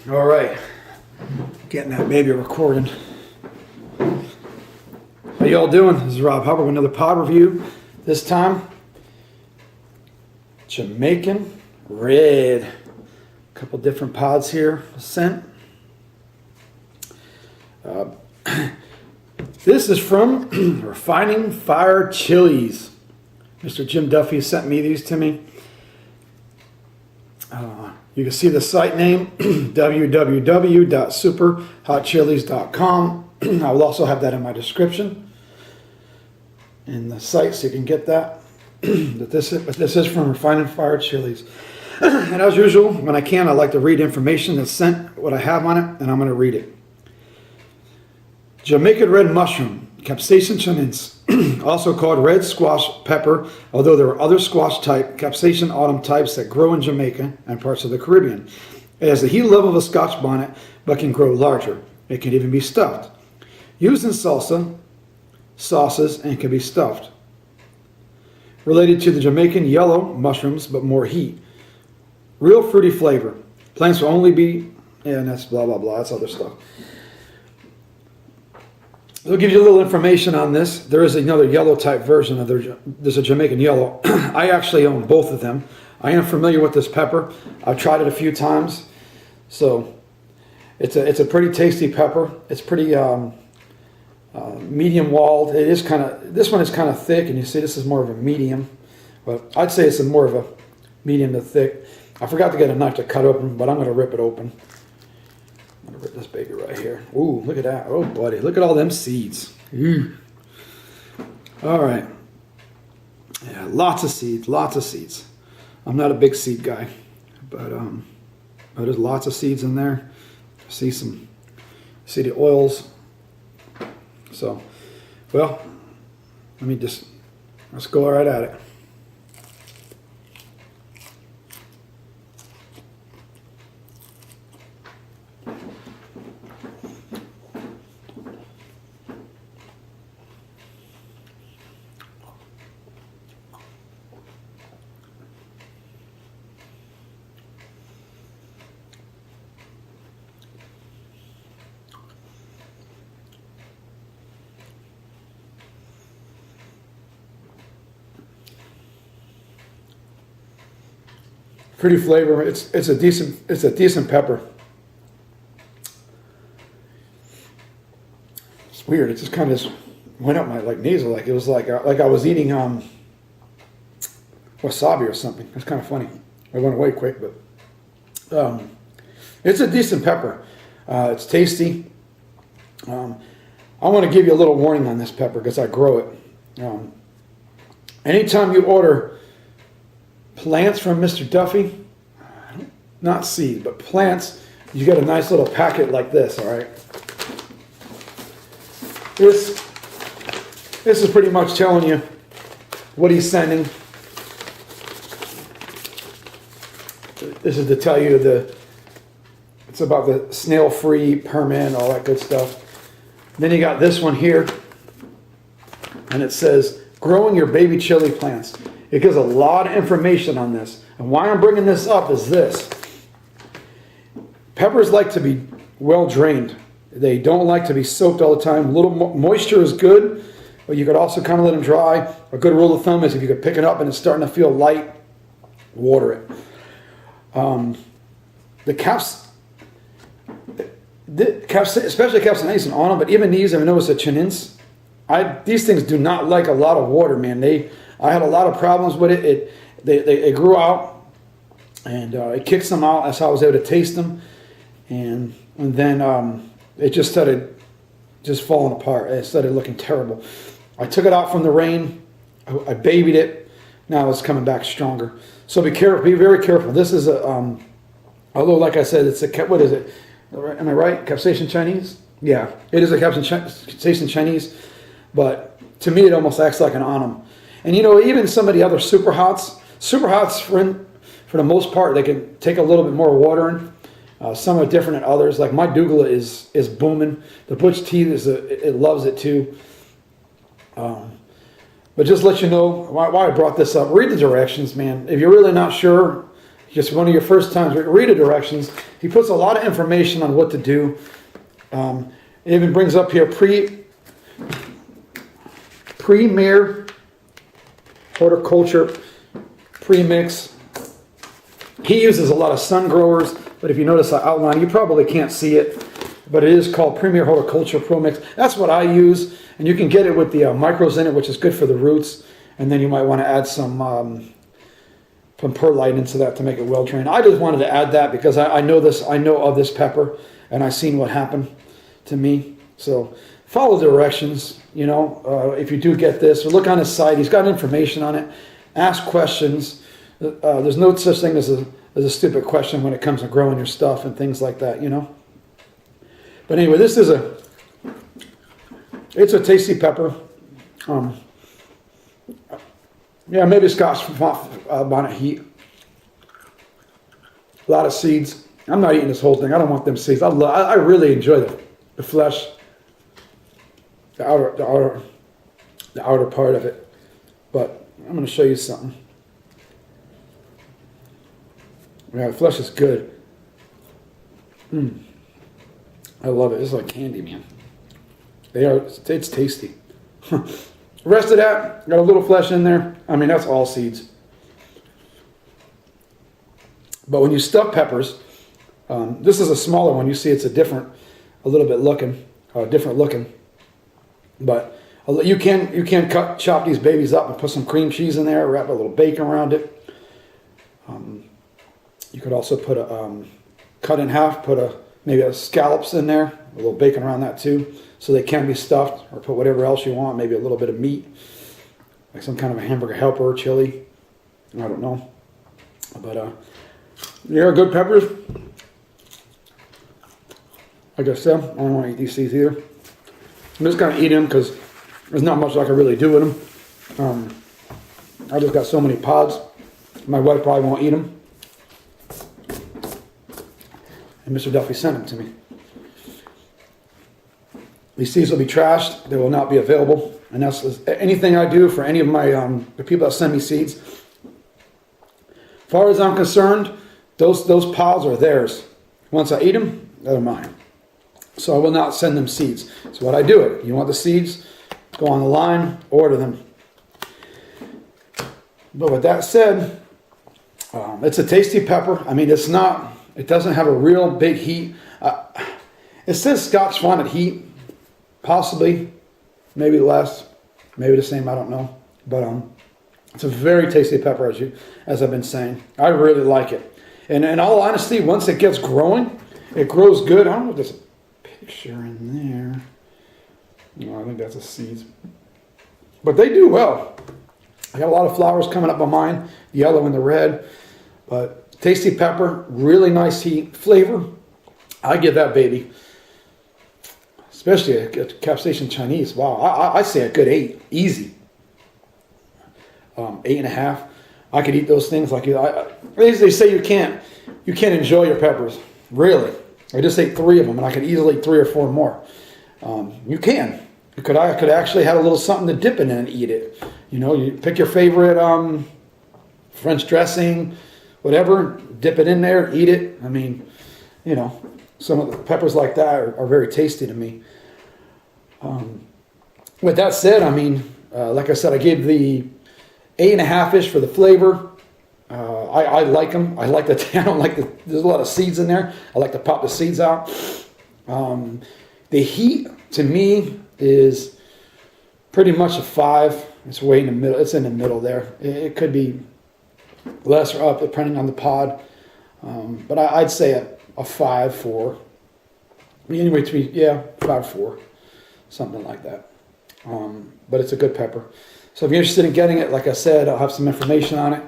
All right, getting that baby recording. How y'all doing? This is Rob Hubbard with another pod review. This time, Jamaican Red. A couple different pods here sent. This is from Refining Fire Chiles. Mr. Jim Duffy sent me these to me. You can see the site name, www.superhotchilies.com. I will also have that in my description in the site so you can get that. But this is from Refining Fire Chiles. And as usual, when I can, I like to read information that's sent, what I have on it, and I'm going to read it. Jamaican red mushroom, Capsaicin chinense, also called red squash pepper, although there are other squash type, Capsaicin autumn types that grow in Jamaica and parts of the Caribbean. It has the heat level of a Scotch bonnet, but can grow larger. It can even be stuffed. Used in salsa, sauces, and can be stuffed. Related to the Jamaican yellow mushrooms, but more heat. Real fruity flavor. Plants will only be, and that's blah, blah, blah, that's other stuff. I'll give you a little information on this. There is another yellow type version of there's a Jamaican yellow. I actually own both of them. I am familiar with this pepper. I've tried it a few times. So it's a pretty tasty pepper. It's pretty medium walled. It is this one is kind of thick, and you see this is more of a medium. But I'd say it's more of a medium to thick. I forgot to get a knife to cut open, but I'm going to rip it open. I'm going to rip this baby right here. Ooh, look at that. Oh, buddy. Look at all them seeds. Ooh. All right. Yeah, lots of seeds. Lots of seeds. I'm not a big seed guy, but there's lots of seeds in there. See the oils. So, well, let's go right at it. Pretty flavor. It's a decent pepper. It's weird. It just kind of went up my nasal, like it was like I was eating wasabi or something. It's kind of funny. It went away quick, but it's a decent pepper. It's tasty. I want to give you a little warning on this pepper because I grow it. Anytime you order plants from Mr. Duffy, not seed, but plants, you get a nice little packet like this, all right? This is pretty much telling you what he's sending. This is to tell you it's about the snail-free, permanent, all that good stuff. Then you got this one here, and it says, growing your baby chili plants. It gives a lot of information on this. And why I'm bringing this up is this. Peppers like to be well drained. They don't like to be soaked all the time. A little moisture is good, but you could also kind of let them dry. A good rule of thumb is if you could pick it up and it's starting to feel light, water it. Especially capsaicin on them, but even these, I've noticed the chinense. These things do not like a lot of water, man. I had a lot of problems with it. They grew out, and it kicks them out. That's how I was able to taste them. And then it just started falling apart. It started looking terrible. I took it out from the rain. I babied it. Now it's coming back stronger. So be careful. Be very careful. This is although like I said, it's what is it? Am I right? Capsaicin Chinese? Yeah, it is a Capsaicin Chinese. But to me, it almost acts like an Anam. And even some of the other super hots for the most part, they can take a little bit more water in. Some are different than others. Like my Douglas is booming. The Butch Tea it loves it too. But just let you know why I brought this up. Read the directions, man. If you're really not sure, just one of your first times, read the directions. He puts a lot of information on what to do. It even brings up here Premier Horticulture Premix. He uses a lot of sun growers, but if you notice the outline, you probably can't see it, but it is called Premier Horticulture Pro Mix. That's what I use, and you can get it with the micros in it, which is good for the roots, and then you might want to add some perlite into that to make it well drained. I just wanted to add that because I know of this pepper, and I've seen what happened to me. So follow the directions, you know, if you do get this, or look on his site. He's got information on it. Ask questions. There's no such thing as a stupid question when it comes to growing your stuff and things like that, you know. But anyway, it's a tasty pepper. Yeah, maybe Scotch bonnet heat. A lot of seeds. I'm not eating this whole thing. I don't want them seeds. I really enjoy the flesh, the outer part of it. But I'm going to show you something. Yeah, the flesh is good. I love it. It's like candy, man. It's tasty. The rest of that, got a little flesh in there. I mean, that's all seeds. But when you stuff peppers, this is a smaller one. You see it's different looking. But you can chop these babies up and put some cream cheese in there, wrap a little bacon around it. You could also put cut in half, maybe a scallops in there, a little bacon around that too, so they can be stuffed, or put whatever else you want, maybe a little bit of meat, like some kind of a hamburger helper, chili, I don't know. But they're good peppers. Like I said, I don't want to eat these seeds either. I'm just going to eat them because there's not much I can really do with them. I just got so many pods. My wife probably won't eat them. And Mr. Duffy sent them to me. These seeds will be trashed. They will not be available. And that's anything I do for any of my the people that send me seeds. As far as I'm concerned, those pods are theirs. Once I eat them, they're mine. So I will not send them seeds. So what I do it. You want the seeds? Go on the line, order them. But with that said, it's a tasty pepper. I mean, it doesn't have a real big heat. It says Scotch bonnet heat, possibly, maybe less, maybe the same. I don't know, but it's a very tasty pepper, as I've been saying. I really like it, and in all honesty, once it gets growing, it grows good. I don't know if there's a picture in there. No, I think that's the seeds, but they do well. I got a lot of flowers coming up on mine, the yellow and the red, but. Tasty pepper, really nice heat, flavor. I give that baby, especially a capsaicin Chinese. Wow, I say a good 8, easy. 8.5. I could eat those things like they say you can't enjoy your peppers. Really, I just ate 3 of them, and I could easily eat 3 or 4 more. You can. I could actually have a little something to dip in and eat it. You know, you pick your favorite French dressing. Whatever, dip it in there, eat it. I mean, you know, some of the peppers like that are very tasty to me. With that said, I mean, like I said, I gave the 8.5-ish for the flavor. I like them. I don't like there's a lot of seeds in there. I like to pop the seeds out. The heat, to me, is pretty much a 5. It's way in the middle. It's in the middle there. It could be less or up depending on the pod, but I'd say a 5, 4. Anyway, 5, 4, something like that. But it's a good pepper. So if you're interested in getting it, like I said, I'll have some information on it.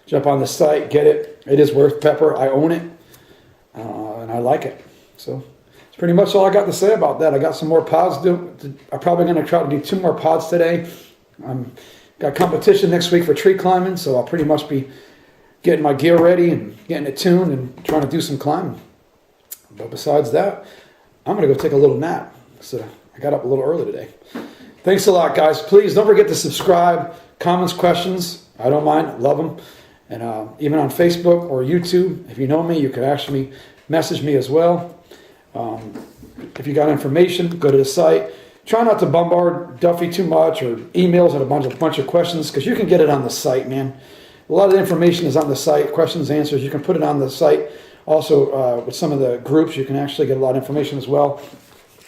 Jump on the site, get it. It is worth pepper. I own it, and I like it. So it's pretty much all I got to say about that. I got some more pods. I'm probably going to try to do 2 more pods today. Got competition next week for tree climbing, so I'll pretty much be getting my gear ready and getting it tuned and trying to do some climbing. But besides that, I'm going to go take a little nap. So I got up a little early today. Thanks a lot, guys. Please don't forget to subscribe. Comments, questions, I don't mind. Love them. And even on Facebook or YouTube, if you know me, you could actually message me as well. If you got information, go to the site. Try not to bombard Duffy too much or emails and a bunch of questions, because you can get it on the site, man. A lot of the information is on the site, questions, answers. You can put it on the site. Also, with some of the groups, you can actually get a lot of information as well.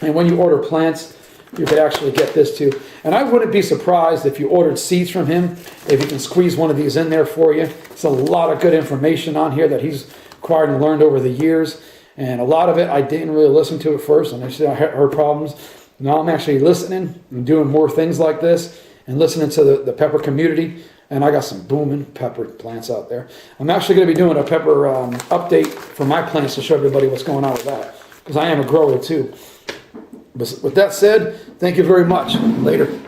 And when you order plants, you could actually get this too. And I wouldn't be surprised if you ordered seeds from him, if he can squeeze one of these in there for you. It's a lot of good information on here that he's acquired and learned over the years. And a lot of it, I didn't really listen to at first, and I heard problems. Now I'm actually listening and doing more things like this and listening to the pepper community. And I got some booming pepper plants out there. I'm actually going to be doing a pepper update for my plants to show everybody what's going on with that, because I am a grower too. But with that said, thank you very much. Later.